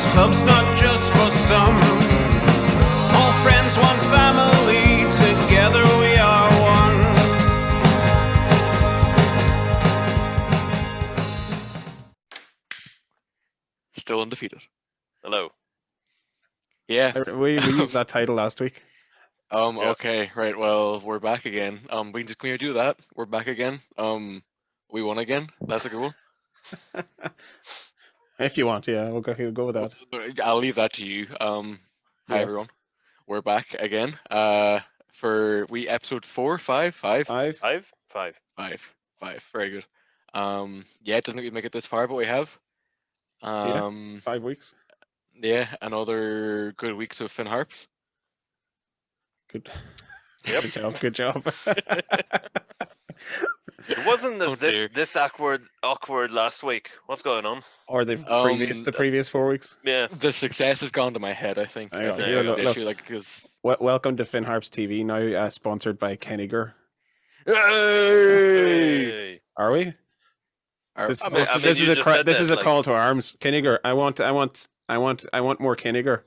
This club's not just for some. All friends, one family, together we are one. Still undefeated. Hello. Yeah. We used that title last week. Okay, right. Well, we're back again. Can we do that? We're back again. We won again. That's a good one. If you want, yeah, we'll go with that. I'll leave that to you. Hi Yeah. everyone. We're back again. For episode 4, 5. Five. Very good. Yeah, it doesn't think we make it this far, but we have. 5 weeks. Yeah, another good weeks of Finn Harps. Good. Yep. Good job. It wasn't Oh, dear. this awkward last week. What's going on? Or the previous 4 weeks. Yeah. The success has gone to my head, I think. Hang I on, think here, that's the look. issue, like, 'cause Welcome to Finn Harps TV, now sponsored by Kinnegar. Hey! Are we? our- This, I mean, this, I mean, this you is a just cra- said this that, is a like- call to arms. Kinnegar, I want more Kinnegar.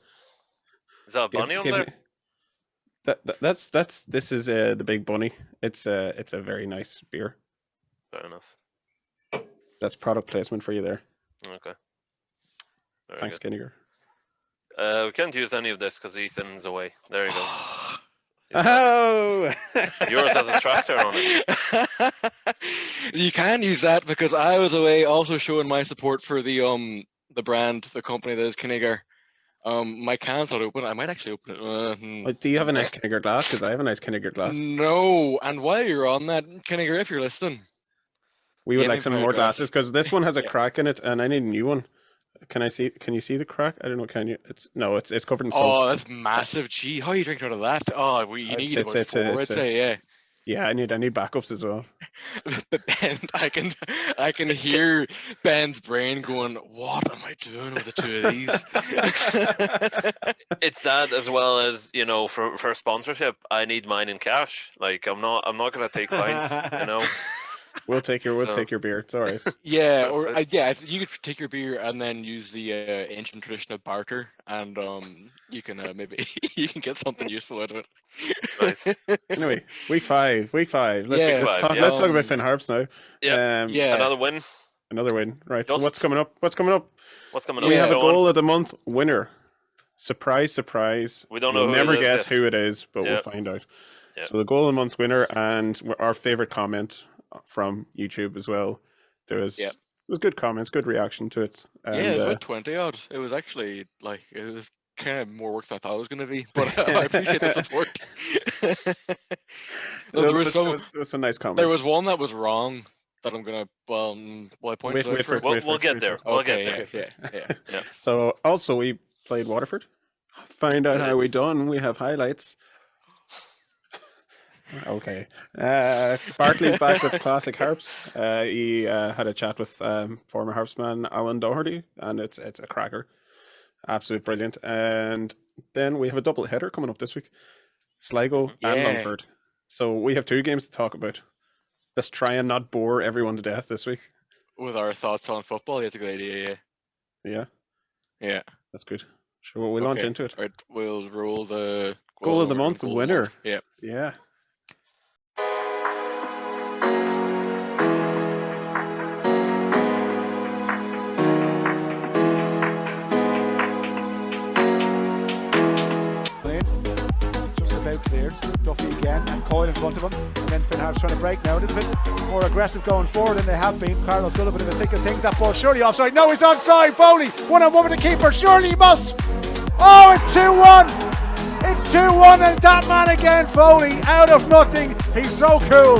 Is that a bunny on there? This is the big bunny. It's a very nice beer. Fair enough. That's product placement for you there. Okay. Very Thanks, good. Kinnegar. We can't use any of this because Ethan's away. There you go. Oh! Yours has a tractor on it. You can use that because I was away also showing my support for the brand, the company that is Kinnegar. My can's not open. I might actually open it. Do you have a nice Kinnegar glass? Because I have a nice Kinnegar glass. No, and while you're on that, Kinnegar, if you're listening, We would Yeah, like maybe some my more glass. glasses because this one has a Yeah. crack in it, and I need a new one. Can you see the crack? I don't know. Can you? It's covered in oh, salt. that's massive. Gee, how are you drinking out of that? Oh, you It's- need it's- about it's a- 4, it's I'd a- say, yeah. Yeah, I need backups as well. But Ben, I can hear Ben's brain going, "What am I doing with the two of these?" It's that as well as, for sponsorship, I need mine in cash. Like I'm not gonna take pints, We'll take your So- beer. It's all right. Yeah, That's or it. yeah, you could take your beer and then use the ancient tradition of barter, and you can maybe you can get something useful out of it. Right. Anyway, week five. Let's Yeah. let's talk. Yeah. Let's talk about Finn Harps now. Yep. Yeah. Another win. Another win. Right. So Just- what's coming up? What's coming up? What's coming up? We have a Go on. goal of the month winner. Surprise, surprise. We don't know We'll who it never is guess yet. who it is, but we'll Yep. find out. Yep. So the goal of the month winner and our favorite comment from YouTube as well. There was good comments, good reaction to it. And, Yeah, it was about 20 odd. It was actually it was kind of more work than I thought it was going to be, but I appreciate the support. There was some nice comments. There was one that was wrong that I'm gonna I pointed Wait out for it. We'll get there. We'll get there. Okay, yeah. So also we played Waterford. Find out how we done. We have highlights. Okay. Bartley's back with Classic Harps. He had a chat with former Harpsman Alan Doherty, and it's a cracker. Absolutely brilliant. And then we have a double header coming up this week. Sligo and Yeah. Longford. So we have 2 games to talk about. Let's try and not bore everyone to death this week. With our thoughts on football, that's a good idea. Yeah, Yeah. that's good. Sure, we'll launch Okay. into it. Right, we'll roll the Goal of the we're doing month goal of the winner. month. Yeah. Yeah. Just about cleared. Duffy again, and Coyle in front of him. And then Finn Harps trying to break now a little bit more aggressive going forward than they have been. Carlos still a bit of a thick of things. That ball surely offside. No, he's onside. Foley, 1-on-1 with the keeper. Surely he must. Oh, it's 2-1. It's 2-1, and that man again, Foley, out of nothing. He's so cool.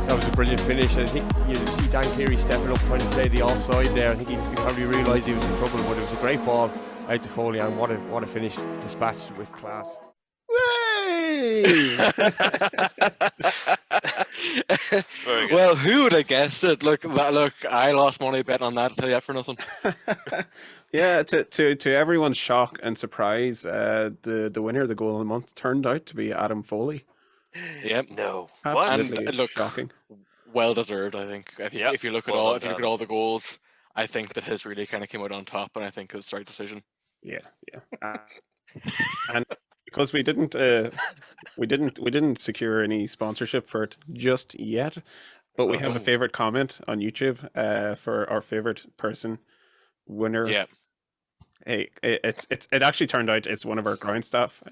That was a brilliant finish. I think you see Dan Cleary stepping up trying to play the offside there. I think he probably realised he was in trouble, but it was a great ball out to Foley, and what a finish, dispatched with class. Very good. Well, who would have guessed it? Look, I lost money betting on that. I'll tell you that for nothing. Yeah, to everyone's shock and surprise, the winner of the goal of the month turned out to be Adam Foley. Yep. No. What? Absolutely And, look, shocking. Well deserved, I think. If you look at Well all, done, if you look at Dan. all the goals, I think that his really kind of came out on top, and I think it was the right decision. Yeah. And because we didn't secure any sponsorship for it just yet, but we have a favorite comment on YouTube for our favorite person winner. Yeah. Hey, it actually turned out it's one of our ground staff.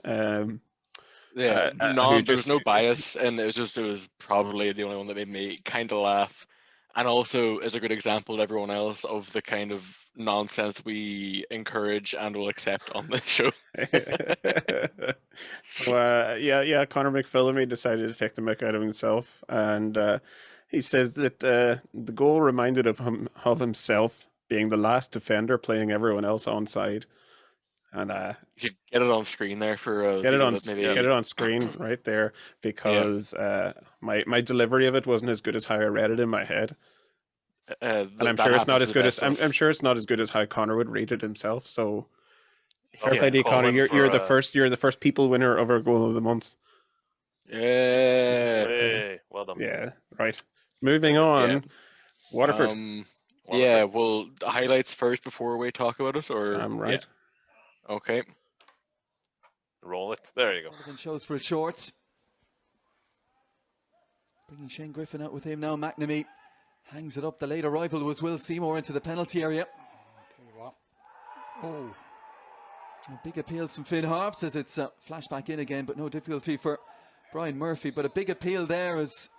Yeah, there was no bias, and it was probably the only one that made me kind of laugh, and also is a good example to everyone else of the kind of nonsense we encourage and will accept on this show. So Connor McPhillamy decided to take the mick out of himself, and he says that the goal reminded him of himself being the last defender playing everyone else onside. And you should get it on screen there for get it on screen right there, because my delivery of it wasn't as good as how I read it in my head, and I'm sure it's not as good as I'm sure it's not as good as how Connor would read it himself. So fair play to you, Connor. You're the first people winner of our goal of the month. Yeah, Hey, well done. Yeah, right. Moving on, Waterford. Yeah, well, highlights first before we talk about it, or right. Yeah. Okay. Roll it. There you go. Sullivan shows for his shorts. Bringing Shane Griffin out with him now. McNamee hangs it up. The late arrival was Will Seymour into the penalty area. Tell you what. Oh. Big appeals from Finn Harps as it's flashed back in again, but no difficulty for Brian Murphy. But a big appeal there as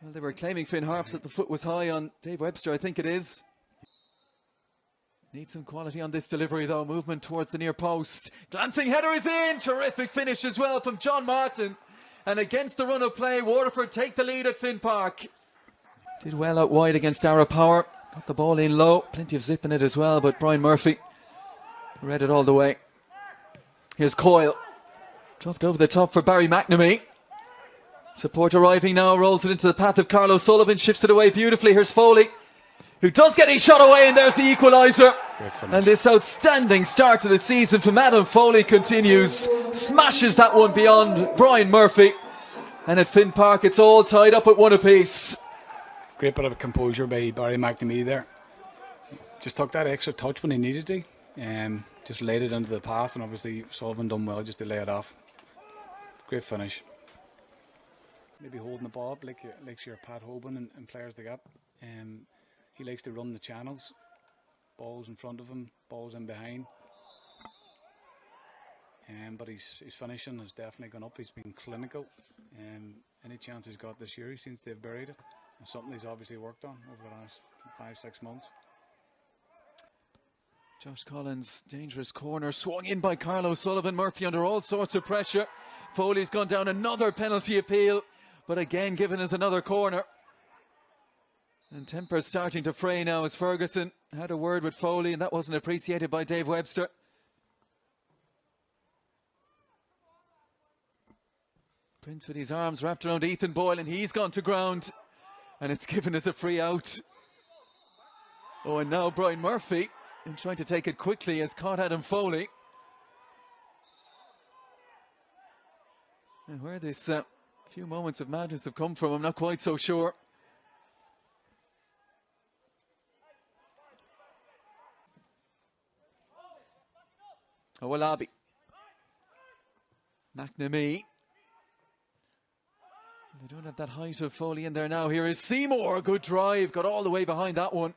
well, they were claiming Finn Harps that the foot was high on Dave Webster, I think it is. Needs some quality on this delivery though. Movement towards the near post. Glancing header is in. Terrific finish as well from John Martin. And against the run of play, Waterford take the lead at Finn Park. Did well out wide against Dara Power. Got the ball in low. Plenty of zip in it as well, but Brian Murphy read it all the way. Here's Coyle. Dropped over the top for Barry McNamee. Support arriving now. Rolls it into the path of Carlo Sullivan. Shifts it away beautifully. Here's Foley, who does get his shot away, and there's the equaliser. And this outstanding start to the season from Adam Foley continues. Smashes that one beyond Brian Murphy. And at Finn Park, it's all tied up at one apiece. Great bit of composure by Barry McNamee there. Just took that extra touch when he needed to. Just laid it into the pass, and obviously Sullivan done well just to lay it off. Great finish. Maybe holding the ball up like your Pat Hoban and players they got. He likes to run the channels. Balls in front of him, balls in behind. But his finishing has definitely gone up. He's been clinical. Any chance he's got this year, he seems to have buried it. And something he's obviously worked on over the last 5-6 months. Josh Collins, dangerous corner, swung in by Carlo Sullivan. Murphy under all sorts of pressure. Foley's gone down, another penalty appeal, but again given us another corner. And temper's starting to fray now as Ferguson had a word with Foley, and that wasn't appreciated by Dave Webster. Prince with his arms wrapped around Ethan Boyle, and he's gone to ground. And it's given us a free out. Oh, and now Brian Murphy, and trying to take it quickly, has caught Adam Foley. And where this few moments of madness have come from, I'm not quite so sure. Owalabi. McNamee. They don't have that height of Foley in there now. Here is Seymour. Good drive. Got all the way behind that one.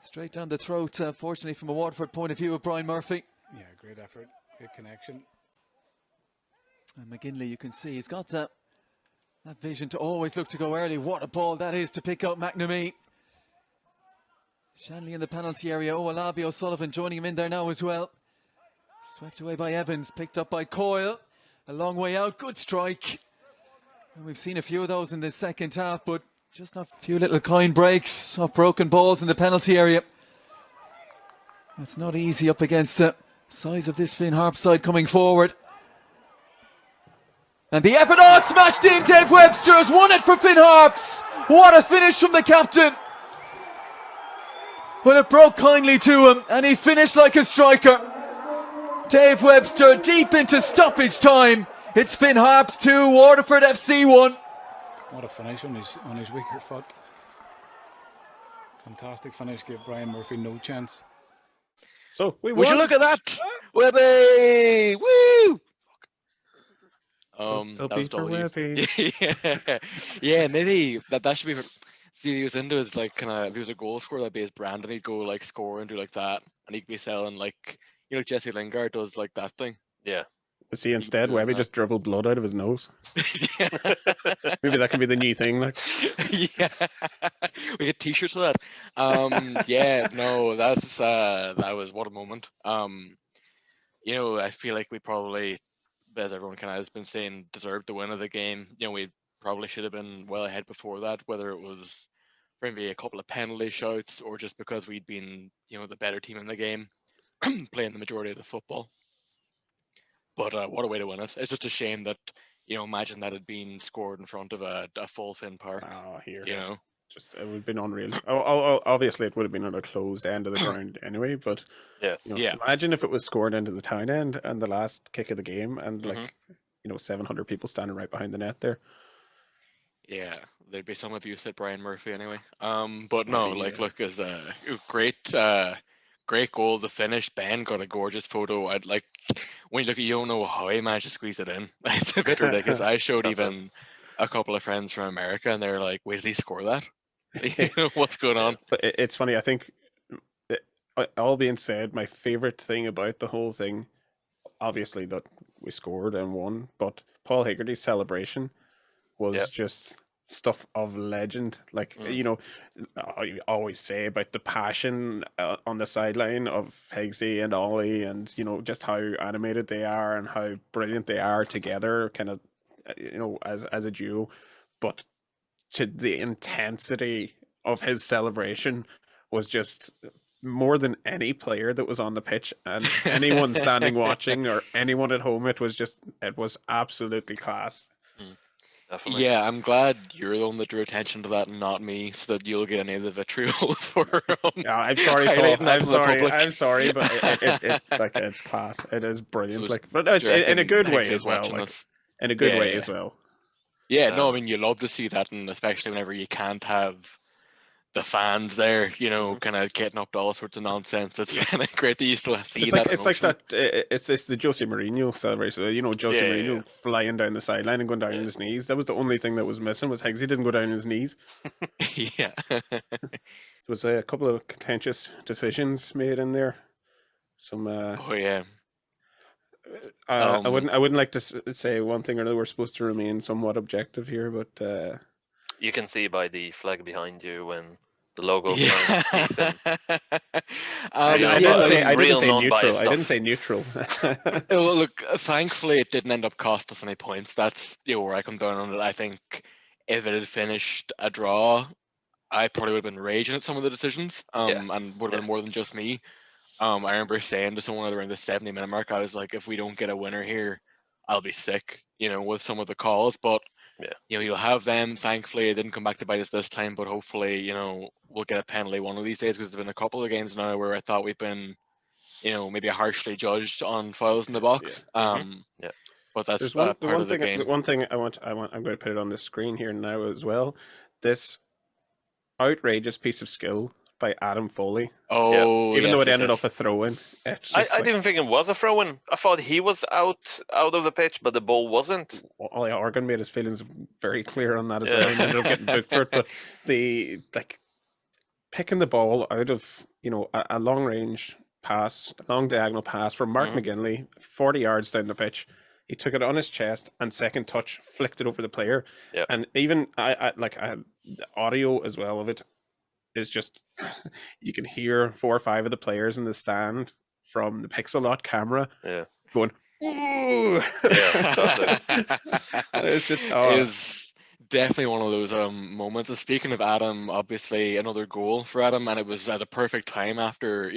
Straight down the throat, fortunately, from a Waterford point of view of Brian Murphy. Yeah, great effort. Great connection. And McGinley, you can see, he's got that vision to always look to go early. What a ball that is to pick out McNamee. Shanley in the penalty area. Owalabi, O'Sullivan joining him in there now as well. Swept away by Evans. Picked up by Coyle. A long way out. Good strike. And we've seen a few of those in the second half, but just a few little kind breaks off broken balls in the penalty area. It's not easy up against the size of this Finn Harps side coming forward. And the effort, oh, it's smashed in. Dave Webster has won it for Finn Harps. What a finish from the captain. Well, it broke kindly to him, and he finished like a striker. Dave Webster deep into stoppage time. It's Finn Harps 2, Waterford FC 1. What a finish on his weaker foot. Fantastic finish, give Brian Murphy no chance. So we Would you won. look at that? Webby! Woo! They'll That was be for W. Webby. Yeah, maybe that should be. See, he was into his like kind of. If he was a goal scorer, that'd be his brand, and he'd go like score and do like that, and he'd be selling like Jesse Lingard does like that thing. Yeah. See, instead, doing Webby that. just dribbled blood out of his nose. Yeah. Maybe that can be the new thing. Like, Yeah, we get T-shirts for that. Yeah, no, that was what a moment. I feel like we probably, as everyone kind of has been saying, deserved the win of the game. We probably should have been well ahead before that, whether it was for maybe a couple of penalty shouts or just because we'd been, the better team in the game, playing the majority of the football. But what a way to win it! It's just a shame that imagine that had been scored in front of a full Finn Park. oh, here. Just it would have been unreal. Obviously, it would have been on a closed end of the ground anyway. But Yeah. imagine if it was scored into the town end and the last kick of the game, and 700 people standing right behind the net there. Yeah, there'd be some abuse at Brian Murphy anyway. But no, Maybe, look, as a great goal. The finish. Ben got a gorgeous photo. I'd like when you look at, you don't know how he managed to squeeze it in. It's a bit ridiculous. I showed even a couple of friends from America, and they're like, "Wait, did he score that? What's going on?" But it's funny. I think, all being said, my favorite thing about the whole thing, obviously that we scored and won, but Paul Higgerty's celebration was just stuff of legend. Like, I always say about the passion on the sideline of Higgsy and Ollie, and just how animated they are and how brilliant they are together, kind of as a duo. But to the intensity of his celebration was just more than any player that was on the pitch and anyone standing watching or anyone at home. It was absolutely class. Definitely. Yeah, I'm glad you're the one that drew attention to that and not me, so that you'll get any of the vitriol for Yeah, I'm sorry, Paul. highlighting that I'm to the sorry, public. but it's class. It is brilliant. So Like, but it's do you in a reckon good way Higgsy as is well. watching Like, this? in a good Yeah, way yeah. as well. Yeah, no, I mean, you love to see that, and especially whenever you can't have the fans there, kind of getting up to all sorts of nonsense. It's kind of great that you still see It's that like emotion. it's the Jose Mourinho celebration. Jose Mourinho flying down the sideline and going down on his knees. That was the only thing that was missing. Was Higgsy didn't go down on his knees. Yeah. There was a couple of contentious decisions made in there. Some. Oh yeah. I wouldn't like to say one thing or another. We're supposed to remain somewhat objective here, but You can see by the flag behind you when the logo. Yeah. I Real didn't non- say real neutral. non-biased I didn't stuff. say neutral. Well, look, thankfully it didn't end up cost us any points. That's where I come down on it. I think if it had finished a draw, I probably would have been raging at some of the decisions, and would have been more than just me. I remember saying to someone around the 70-minute mark, I was like, if we don't get a winner here, I'll be sick, with some of the calls. But you'll have them. Thankfully, it didn't come back to bite us this time, but hopefully, we'll get a penalty one of these days, because there's been a couple of games now where I thought we've been, maybe harshly judged on fouls in the box. But that's part of the game. One thing I'm going to put it on the screen here now as well. This outrageous piece of skill by Adam Foley. Oh, even though it yes, ended yes. up a throw-in. I didn't think it was a throw-in. I thought he was out of the pitch, but the ball wasn't. Ollie Organ made his feelings very clear on that as well. He ended up getting booked for it. But the picking the ball out of a long-range pass, a long diagonal pass from Mark McGinley, 40 yards down the pitch. He took it on his chest and second touch flicked it over the player. Yep. And even I had the audio as well of it. Is just you can hear 4 or 5 of the players in the stand from the Pixelot camera going, ooh. And it was just It's definitely one of those moments. And speaking of Adam, obviously another goal for Adam, and it was at a perfect time after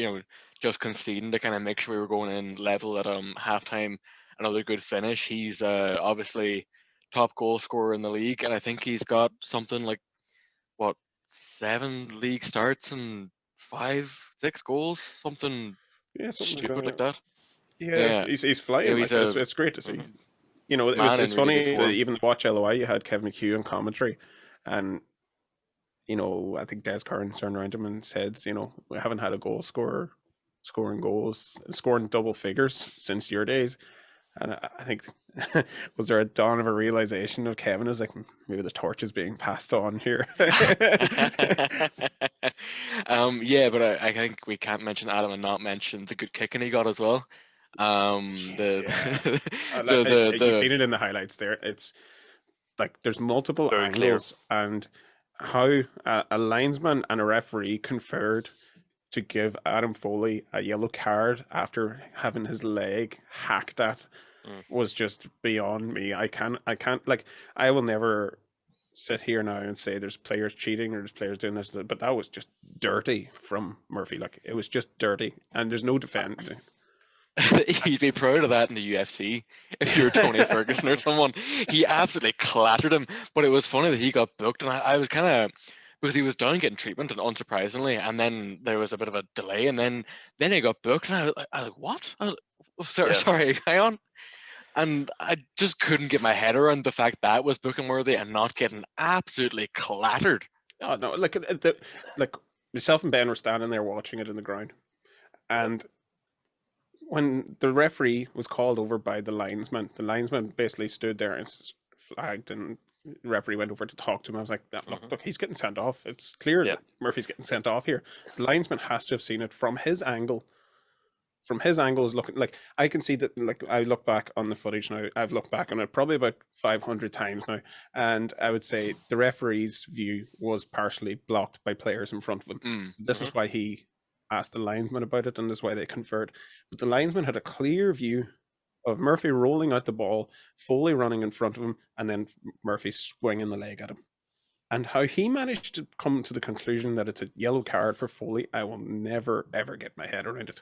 just conceding to kind of make sure we were going in level at halftime. Another good finish. He's obviously top goal scorer in the league, and I think he's got something like 7 league starts and 5-6 goals, something stupid like that. Yeah. He's flying. It's great to see. It's funny. Even Watch LOI, you had Kevin McHugh in commentary, and you know, I think Des Curran turned around to him and said, you know, we haven't had a goal scorer scoring goals, scoring double figures since your days. And I think, was there a dawn of a realization of Kevin is like, maybe the torch is being passed on here? Yeah, but I think we can't mention Adam and not mention the good kicking he got as well. You've seen it in the highlights there. It's like there's multiple Very angles, and how a linesman and a referee conferred to give Adam Foley a yellow card after having his leg hacked at was just beyond me. I can't like, I will never sit here now and say there's players cheating or there's players doing this, but that was just dirty from Murphy. Like, it was just dirty, and there's no defending. You'd be proud of that in the UFC if you were Tony Ferguson or someone. He absolutely clattered him, but it was funny that he got booked, and I was kind of, because he was down getting treatment, and unsurprisingly, and then there was a bit of a delay, and then he got booked, and I was like, what? I was like, sorry, hang on. And I just couldn't get my head around the fact that was booking worthy and not getting absolutely clattered. Oh no! Like myself and Ben were standing there watching it in the ground, and when the referee was called over by the linesman basically stood there and flagged, and the referee went over to talk to him. I was like, look, he's getting sent off. It's clear that Murphy's getting sent off here. The linesman has to have seen it from his angle. From his angle is looking, like, I can see that, like, I look back on the footage now, I've looked back on it probably about 500 times now, and I would say the referee's view was partially blocked by players in front of him. So this is why he asked the linesman about it, and this is why they conferred. But the linesman had a clear view of Murphy rolling out the ball, Foley running in front of him, and then Murphy swinging the leg at him. And how he managed to come to the conclusion that it's a yellow card for Foley, I will never, ever get my head around it.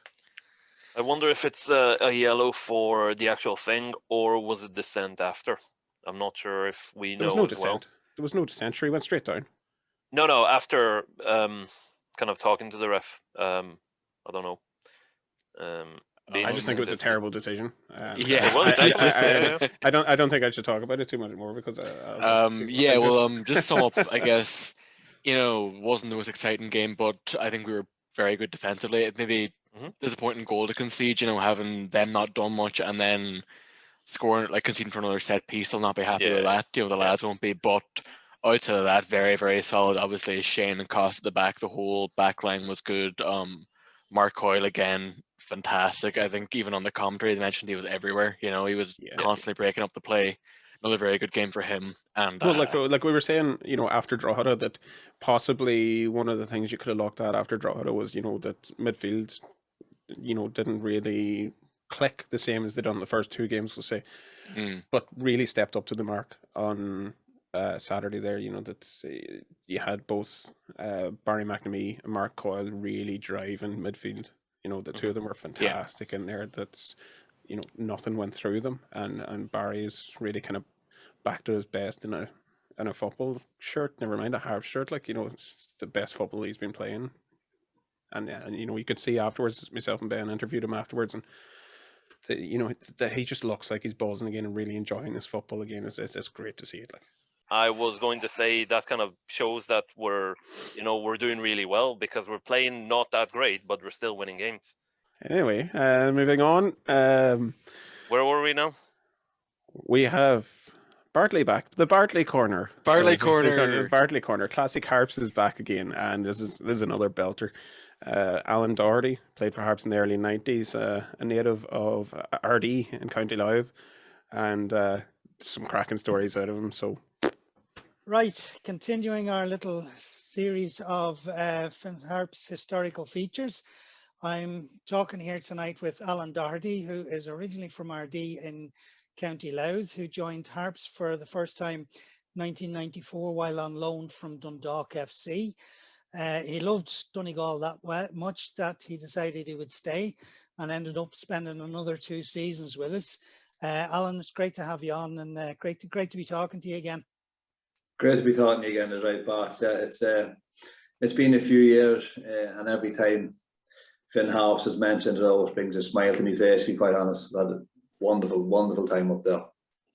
I wonder if it's a yellow for the actual thing, or was it descent after? I'm not sure if we know. There was no descent. There was no descent. Sure, he went straight down. No, after kind of talking to the ref. I don't know. I just think it was a terrible decision. It was. I don't think I should talk about it too much more because. Just sum up. I guess, wasn't the most exciting game, but I think we were very good defensively. It maybe disappointing goal to concede, having them not done much and then scoring, like conceding for another set piece. They'll not be happy with that. The lads won't be. But outside of that, very, very solid. Obviously, Shane and Cost at the back. The whole back line was good. Mark Coyle again, fantastic. I think even on the commentary they mentioned he was everywhere. He was constantly breaking up the play. Another very good game for him. And like we were saying, after Drogheda, that possibly one of the things you could have looked at after Drogheda was, that midfield, didn't really click the same as they done the first two games, we'll say, but really stepped up to the mark on Saturday there. That you had both Barry McNamee and Mark Coyle really driving midfield. The two of them were fantastic in there. That's nothing went through them, and Barry is really kind of back to his best in a football shirt, never mind a Harps shirt. It's the best football he's been playing, and you could see afterwards, myself and Ben interviewed him afterwards, and that he just looks like he's buzzing again and really enjoying his football again. It's great to see it. I was going to say that kind of shows that we're doing really well, because we're playing not that great, but we're still winning games. Anyway, moving on. Where were we now? We have Bartley back. The Bartley Corner. Bartley Corner. Bartley Corner. Classic Harps is back again, and this is another belter. Alan Doherty played for Harps in the early 90s, a native of Ardee in County Louth, and some cracking stories out of him. So, right, continuing our little series of Finn Harps historical features. I'm talking here tonight with Alan Doherty, who is originally from Ardee in County Louth, who joined Harps for the first time 1994 while on loan from Dundalk FC. He loved Donegal that much that he decided he would stay and ended up spending another 2 seasons with us. Alan, it's great to have you on, and great to be talking to you again. Great to be talking to you again, is right, Bart. It's been a few years, and every time Finn Harps is mentioned, it always brings a smile to my face, to be quite honest. Had a wonderful time up there.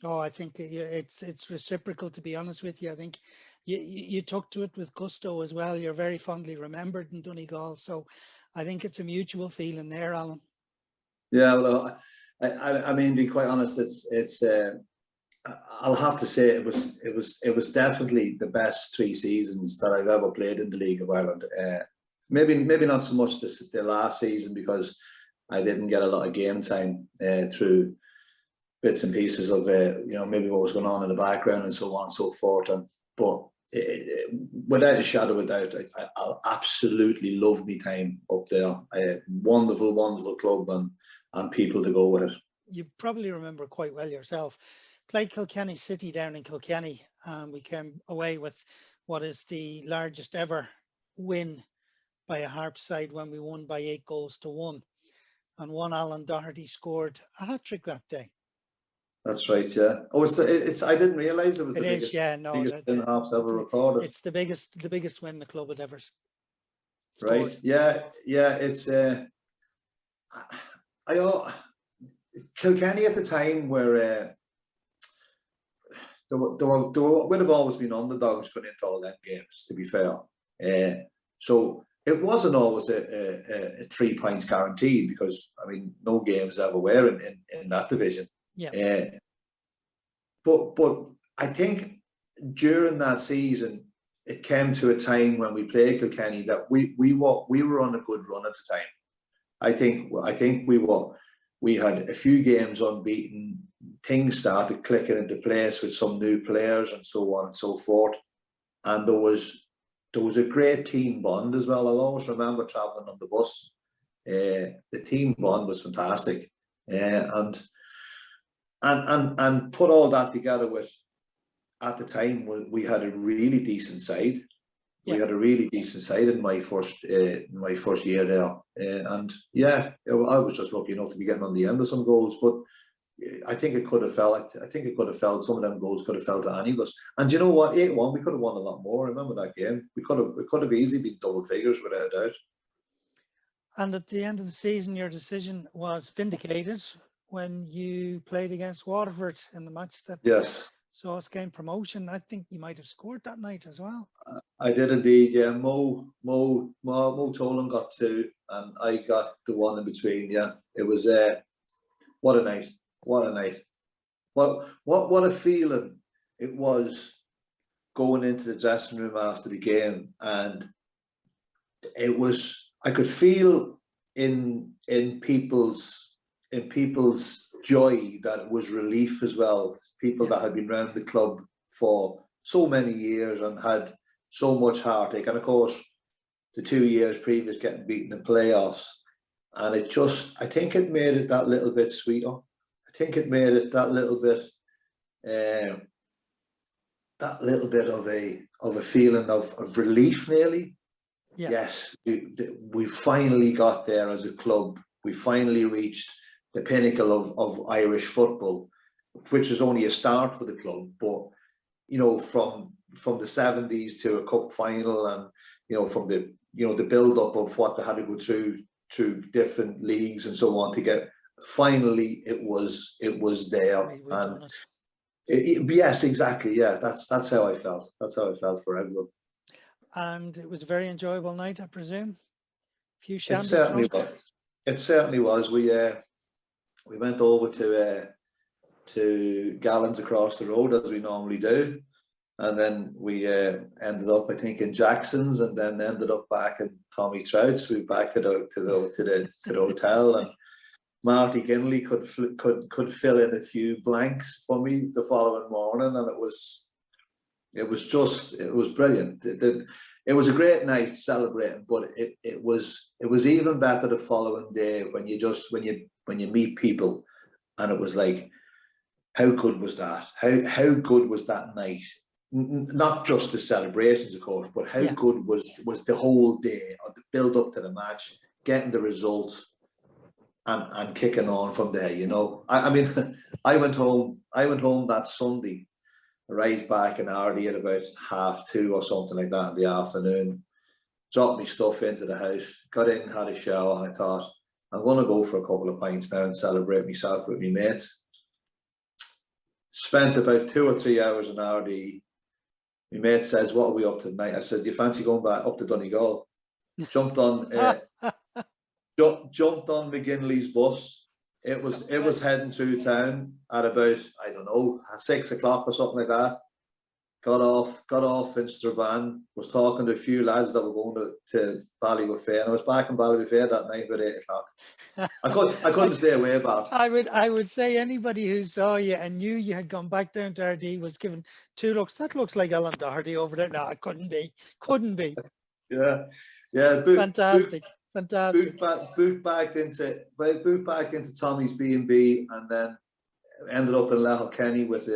Oh, I think it's reciprocal, to be honest with you. I think you took to it with gusto as well. You're very fondly remembered in Donegal, so I think it's a mutual feeling there, Alan. Yeah, well, I mean, to be quite honest, it's I'll have to say it was definitely the best 3 seasons that I've ever played in the League of Ireland. Maybe not so much the last season, because I didn't get a lot of game time through bits and pieces of maybe what was going on in the background and so on and so forth. But without a shadow of a doubt, I absolutely love my time up there. Wonderful, wonderful club and people to go with. You probably remember quite well yourself. Played Kilkenny City down in Kilkenny. We came away with what is the largest ever win by a Harps side when we won by 8-1. And one Alan Doherty scored a hat-trick that day. That's right, yeah. Oh, it's I didn't realise it was the biggest, biggest win Harps ever recorded. It's the biggest win the club had ever scored. Right, yeah. It's Kilkenny at the time were they would have always been underdogs going into all them games, to be fair. So it wasn't always a 3 points guaranteed, because I mean no games ever were in that division. Yeah. But I think during that season it came to a time when we played Kilkenny that we were on a good run at the time. I think we had a few games unbeaten. Things started clicking into place with some new players and so on and so forth. And there was a great team bond as well. I'll always remember travelling on the bus. The team bond was fantastic. And put all that together with, at the time, we had a really decent side. We had a really decent side in my first year there, and yeah, I was just lucky enough to be getting on the end of some goals. But I think it could have felt. I think it could have felt some of them goals could have felt to any of us. And you know what? 8-1, we could have won a lot more. Remember that game? We could have easily been double figures without a doubt. And at the end of the season, your decision was vindicated when you played against Waterford in the match that saw us gain promotion. I think you might have scored that night as well. I did indeed, yeah. Mo Tolan got 2 and I got the one in between. Yeah, it was what a night! What a night! What a feeling it was going into the dressing room after the game, and it was, I could feel in people's joy that it was relief as well. People that had been around the club for so many years and had so much heartache, and of course the 2 years previous getting beaten in playoffs, and it just, I think it made it that little bit sweeter. I think it made it that little bit of a feeling of relief, nearly. Yeah. Yes, we finally got there as a club. We finally reached the pinnacle of Irish football, which is only a start for the club. But you know, from the 70s to a cup final, and you know, from the build up of what they had to go through different leagues and so on to get, finally it was there. And yes, exactly, yeah, that's how I felt. That's how I felt for everyone. And it was a very enjoyable night, I presume. A few It shambles. certainly was. It certainly was. We went over to Gallons across the road, as we normally do, and then we ended up, I think, in Jackson's, and then ended up back in Tommy Trout's. We back to the hotel, and Marty Kinley could fill in a few blanks for me the following morning, and it was brilliant. It was a great night celebrating, but it was even better the following day when you meet people, and it was like, how good was that? How good was that night? Not just the celebrations, of course, but how good was the whole day, or the build up to the match, getting the results, and kicking on from there. You know, I mean, I went home that Sunday, arrived back in Ardee at about 2:30 or something like that in the afternoon, dropped my stuff into the house, got in, had a shower, and I thought, I'm going to go for a couple of pints now and celebrate myself with my mates. Spent about 2 or 3 hours in Ardee, My mate says, "What are we up to tonight?" I said, "Do you fancy going back up to Donegal?" Jumped on McGinley's bus. It was heading through town at about, I don't know, 6 o'clock or something like that. Got off in Strabane, was talking to a few lads that were going to Ballywofay, and I was back in Ballywofay that night about 8 o'clock. I couldn't stay away, Bart. I would say anybody who saw you and knew you had gone back down to RD was given 2 looks. That looks like Alan Doherty over there. No, it couldn't be. Yeah. Fantastic. Boot back into Tommy's B&B, and then ended up in Letterkenny with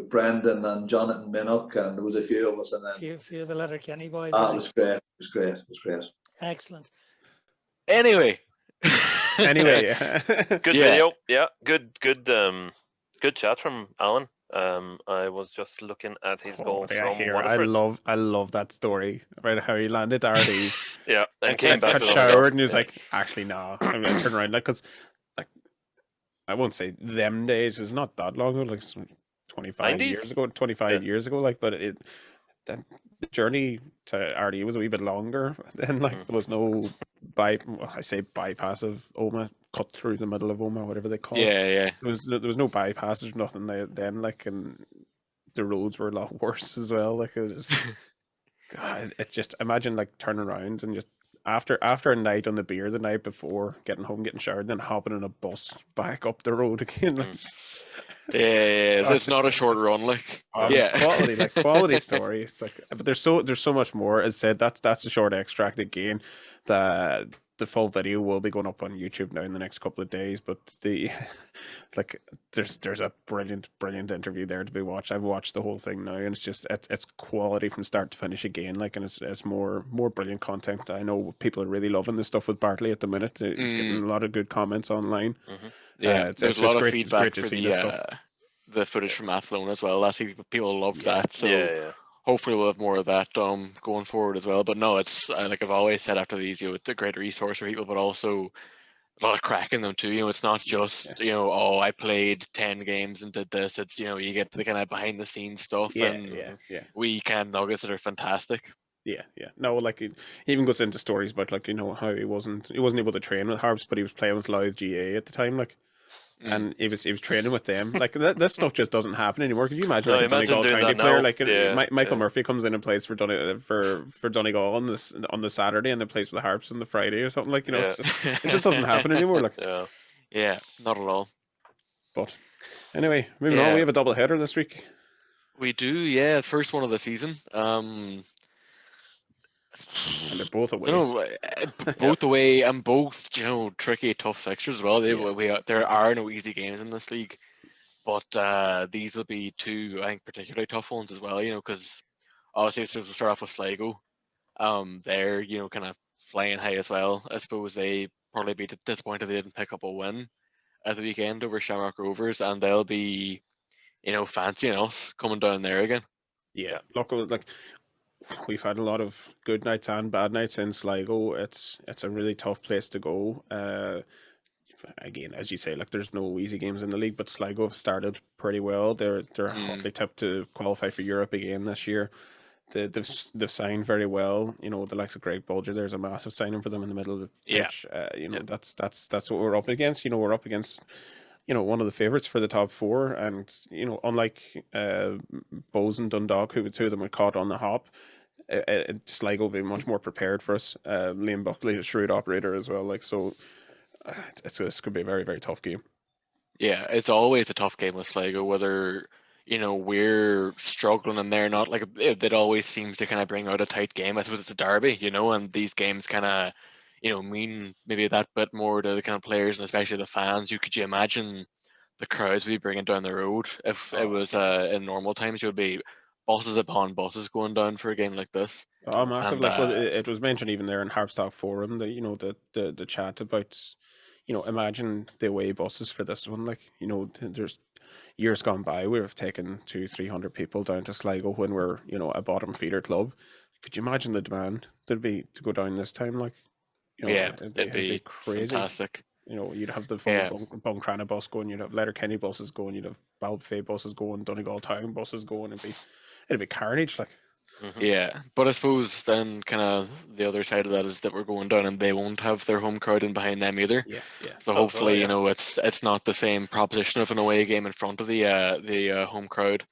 Brendan and Jonathan Minnock, and there was a few of us, and then few of the Letterkenny boys. It was great. It was great. Excellent. Anyway, good video. Yeah, good chat from Alan. I was just looking at his goal from Waterford. I love that story about how he landed RD. Yeah, and came back. Got showered, and he was like, "Actually, no." I mean, I turned around, like, because, like, I won't say them days is not that long ago, like 25 90s? years ago, 25 years ago, like, but the journey to RD was a wee bit longer. Then, like, there was no bypass of Oma, cut through the middle of Oma, whatever they call it. Yeah. There was no bypasses, nothing there then, like, and the roads were a lot worse as well. Like, it was, God, it just, imagine, like, turning around and just after a night on the beer the night before, getting home, getting showered, then hopping in a bus back up the road again. It's not a short run, like. It's quality story. It's like, but there's so much more. As I said, that's a short extract again. The full video will be going up on YouTube now in the next couple of days. But there's a brilliant interview there to be watched. I've watched the whole thing now, and it's quality from start to finish again. Like, and it's more brilliant content. I know people are really loving this stuff with Bartley at the minute. He's getting a lot of good comments online. Mm-hmm. Yeah, there's a lot of great, feedback to for see this stuff. The footage from Athlone as well. Last week people loved that. So yeah. hopefully we'll have more of that going forward as well. But no, it's like I've always said after these, it's a great resource for people, but also a lot of crack in them too. It's not just I played 10 games and did this. It's you get the kind of behind the scenes stuff and we kind of nuggets that are fantastic. Yeah. No, like, he even goes into stories about, like, how he wasn't able to train with Harps, but he was playing with Louth GA at the time, like. And he was training with them. Like, this stuff just doesn't happen anymore. Could you imagine, like, a Donegal county player, like, Michael Murphy comes in and plays for Donegal on the Saturday, and then plays for the Harps on the Friday or something, like, it just doesn't happen anymore. Like, yeah, not at all. But anyway, moving on, we have a double header this week. We do, first one of the season. And they're both away. Both away, and both tricky, tough fixtures as well. There are no easy games in this league, but these will be two, I think, particularly tough ones as well. Because obviously we'll start off with Sligo. They're kind of flying high as well. I suppose they probably be disappointed they didn't pick up a win at the weekend over Shamrock Rovers, and they'll be fancying us coming down there again. Yeah, look, like, we've had a lot of good nights and bad nights in Sligo. It's a really tough place to go. Again, as you say, like, there's no easy games in the league, but Sligo have started pretty well. They're hotly tipped to qualify for Europe again this year. They've signed very well. The likes of Greg Bolger, there's a massive signing for them in the middle of the pitch. That's what we're up against. We're up against one of the favourites for the top four, and unlike Bowes and Dundalk, who the two of them were caught on the hop, Sligo will be much more prepared for us. Liam Buckley, a shrewd operator as well. Like, so, this could be a very, very tough game. Yeah, it's always a tough game with Sligo, whether we're struggling and they're not. Like, it always seems to kind of bring out a tight game. I suppose it's a derby, and these games kind of mean maybe that bit more to the kind of players and especially the fans. Could you imagine the crowds we'd be bringing down the road if it was in normal times? It would be buses upon buses going down for a game like this. Oh, massive! And, it was mentioned even there in Harps Talk Forum, the chat about, imagine the away buses for this one. Like, there's years gone by, we have taken 200-300 people down to Sligo when we're a bottom feeder club. Could you imagine the demand there'd be to go down this time? Like, it'd be crazy. Fantastic. You'd have the full Buncrana bus going, you'd have Letterkenny buses going, you'd have Ballybofey buses going, Donegal Town buses going. it'd be carnage. Like, Yeah, but I suppose then kind of the other side of that is that we're going down and they won't have their home crowd in behind them either. yeah. So Oh, hopefully, yeah. you know, it's not the same proposition of an away game in front of the home crowd.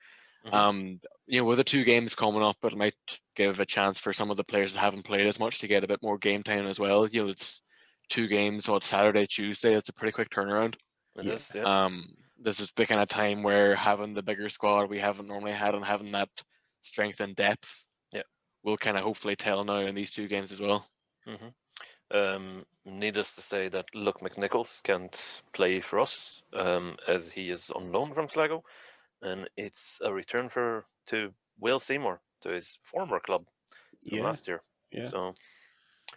You know, with the 2 games coming up, it might give a chance for some of the players that haven't played as much to get a bit more game time as well. You know, it's 2 games, so it's Saturday, Tuesday. It's a pretty quick turnaround. It is, yeah. This is the kind of time where having the bigger squad we haven't normally had and having that strength and depth will kind of hopefully tell now in these 2 games as well. Needless to say that Luke McNichols can't play for us as he is on loan from Sligo, and it's a return to Will Seymour, to his former club from last year. So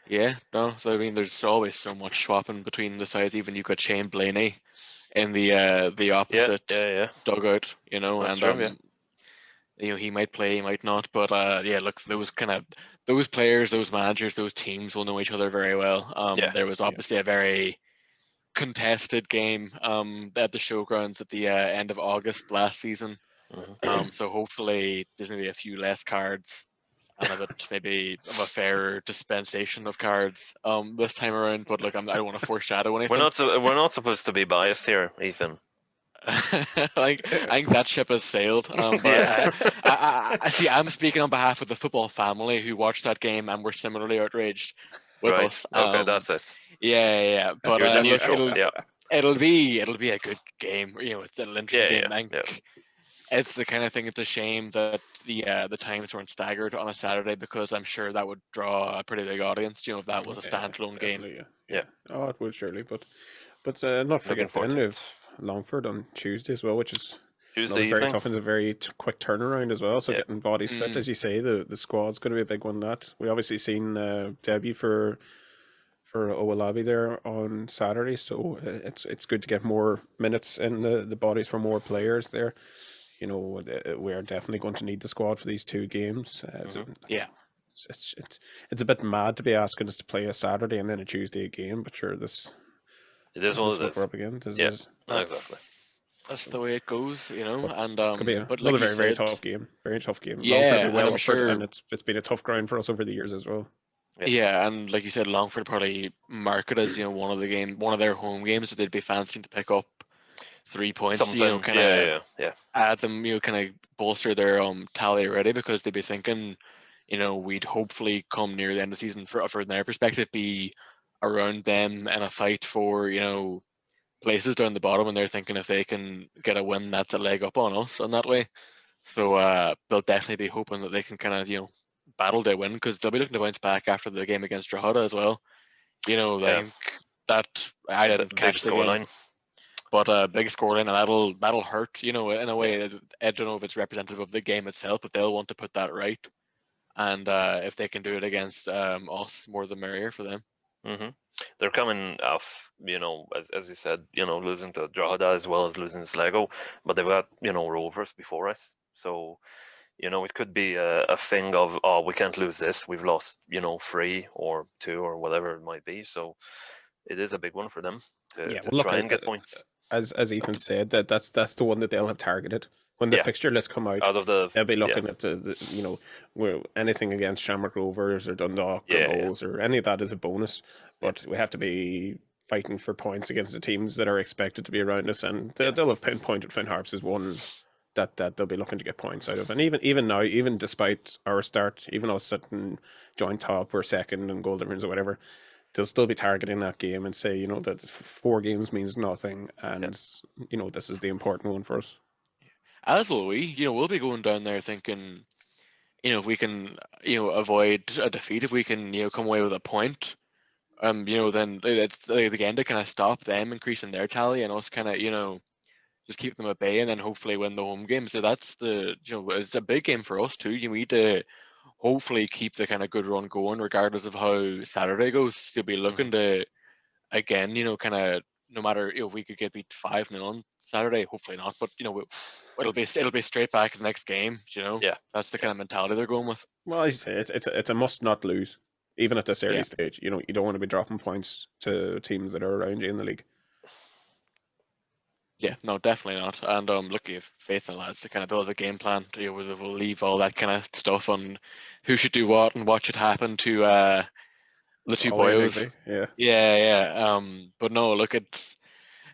so I mean, there's always so much swapping between the sides. Even you've got Shane Blaney in the opposite dugout, you know, That's and true, you know, he might play, he might not, but look, those players, those managers, those teams will know each other very well. There was obviously a very contested game at the showgrounds at the end of August last season. So hopefully there's maybe a few less cards and a bit maybe of a fairer dispensation of cards this time around. But look, I don't want to foreshadow anything. we're not supposed to be biased here, Ethan. I think that ship has sailed. But I see. I'm speaking on behalf of the football family who watched that game and were similarly outraged with us. Okay, that's it. Yeah. But You're the look, neutral. it'll be a good game. You know, it's an interesting game. I think it's the kind of thing. It's a shame that the times weren't staggered on a Saturday, because I'm sure that would draw a pretty big audience. You know, if that was a standalone game. Yeah. Oh, it would surely, but not forget then we have Longford on Tuesday as well, which is Tuesday very evening. tough and a very quick turnaround as well. So getting bodies fit, as you say, the squad's going to be a big one. That we obviously seen debut for Owalabi there on Saturday, so it's good to get more minutes in the bodies for more players there. You know, we're definitely going to need the squad for these 2 games. It's a bit mad to be asking us to play a Saturday and then a Tuesday again, but sure, it is what it is. We're up again. Exactly. That's the way it goes, you know. But and it's gonna be another very tough game. Very tough game. Yeah, Longford will be well I'm up sure. and it's been a tough ground for us over the years as well. Yeah, and like you said, Longford probably mark it as, you know, one of their home games that they'd be fancying to pick up 3 points. Something, you know, kind of yeah. add them, you know, kind of bolster their tally already, because they'd be thinking, you know, we'd hopefully come near the end of the season from their perspective, be around them in a fight for, you know, places down the bottom, and they're thinking if they can get a win, that's a leg up on us in that way. So they'll definitely be hoping that they can kind of, you know, battle their win, because they'll be looking to bounce back after the game against Drogheda as well. You know, I think that I didn't catch the game, but big scoreline, and that'll hurt. You know, in a way. I don't know if it's representative of the game itself, but they'll want to put that right. And if they can do it against us, more the merrier for them. They're coming off, you know, as you said, you know, losing to Drogheda as well as losing to Sligo, but they've got, you know, Rovers before us. So, you know, it could be a thing of, oh, we can't lose this. We've lost, you know, 3 or 2 or whatever it might be. So it is a big one for them to try and get points. As Ethan said, that's the one that they'll have targeted. When the fixture list come out of they'll be looking at the you know, anything against Shamrock Rovers or Dundalk or Bowls or any of that is a bonus. But we have to be fighting for points against the teams that are expected to be around us, and they'll have pinpointed Finn Harps as one that they'll be looking to get points out of. And even now, even despite our start, even us sitting joint top or second and goal difference or whatever, they'll still be targeting that game and say, you know, that 4 games means nothing, and you know, this is the important one for us. As will we. You know, we'll be going down there thinking, you know, if we can, you know, avoid a defeat, if we can, you know, come away with a point, you know, then it's again to kind of stop them increasing their tally and us kind of, you know, just keep them at bay and then hopefully win the home game. So that's you know, it's a big game for us too. You need to hopefully keep the kind of good run going regardless of how Saturday goes. You'll be looking to, again, you know, kind of, no matter, you know, if we could get beat 5-0 on Saturday, hopefully not, but you know, it'll be straight back to the next game. You know, that's the kind of mentality they're going with. Well, as I say, it's a must not lose, even at this early stage. You know, you don't want to be dropping points to teams that are around you in the league. Yeah, no, definitely not. And look, you have faith in the lads to kind of build a game plan. We'll leave all that kind of stuff on who should do what and what should happen to the two boys. Yeah. Yeah. But no, look,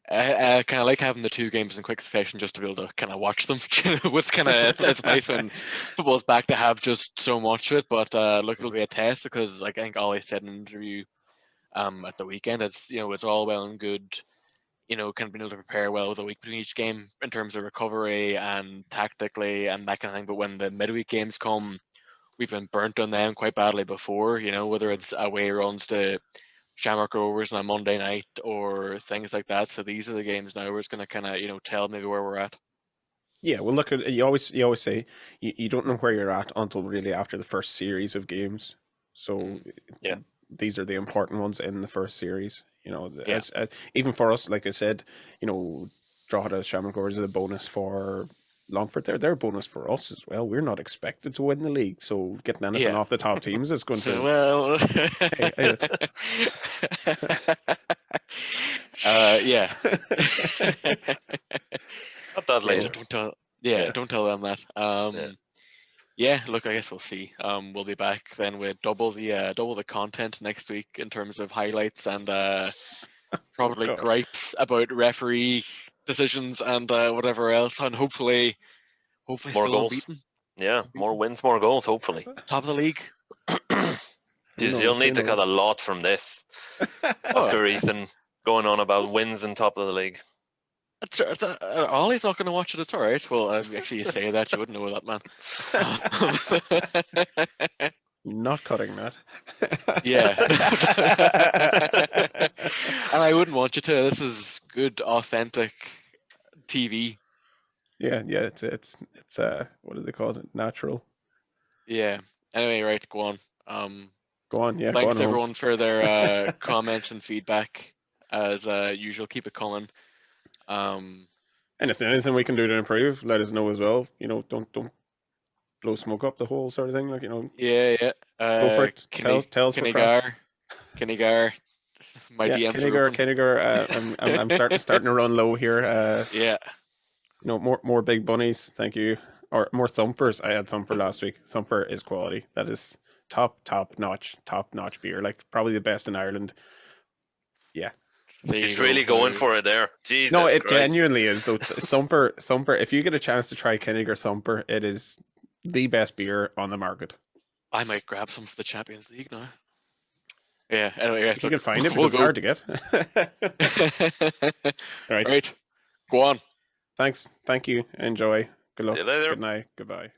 I kind of like having the two games in quick succession just to be able to kind of watch them. It's nice when football's back to have just so much of it. But look, it'll be a test because, like I think Ollie said in an interview at the weekend, it's all well and good, kind of being able to prepare well with a week between each game in terms of recovery and tactically and that kind of thing. But when the midweek games come, we've been burnt on them quite badly before. Whether it's away runs to Shamrock Rovers on a Monday night or things like that. So these are the games now where it's going to kind of tell maybe where we're at. Yeah, well, look, you always say you don't know where you're at until really after the first series of games. So yeah, these are the important ones in the first series. Yeah. Even for us, like I said, Drogheda, Shamrock Rovers is a bonus for Longford. They're a bonus for us as well. We're not expected to win the league, so getting anything off the top teams is going to. Well, yeah. Not that later. Don't tell them that. Yeah, look, I guess we'll see. We'll be back then with double the content next week in terms of highlights and probably gripes about referee decisions and whatever else, and hopefully more goals. Unbeaten. Yeah, more wins, more goals. Hopefully, top of the league. Jeez, you'll need to cut a lot from this after Ethan going on about wins and top of the league. Ollie's not going to watch it. It's all right. Well, actually, you say that, you wouldn't know that, man. Not cutting that. Yeah. And I wouldn't want you to. This is good, authentic TV. Yeah. It's what do they call it? Natural. Yeah. Anyway, right. Go on. Go on. Yeah. Thanks everyone for their comments and feedback. As usual, keep it coming. And if there's anything we can do to improve, let us know as well. Don't blow smoke up the whole sort of thing. Like Yeah. Go for it. Tell us for Kinnegar. My DMs Kinnegar. I'm starting to run low here. Yeah. More big bunnies. Thank you. Or more thumpers. I had thumper last week. Thumper is quality. That is top notch beer. Like probably the best in Ireland. Yeah. He's really going for it there. Jesus no, it Christ. genuinely is though. Thumper. If you get a chance to try Kinnegar Thumper, it is the best beer on the market. I might grab some for the Champions League now. Yeah. Anyway, if you can find it, because it's hard to get. Right. Go on. Thanks. Thank you. Enjoy. Good luck. See you later. Good night. Goodbye.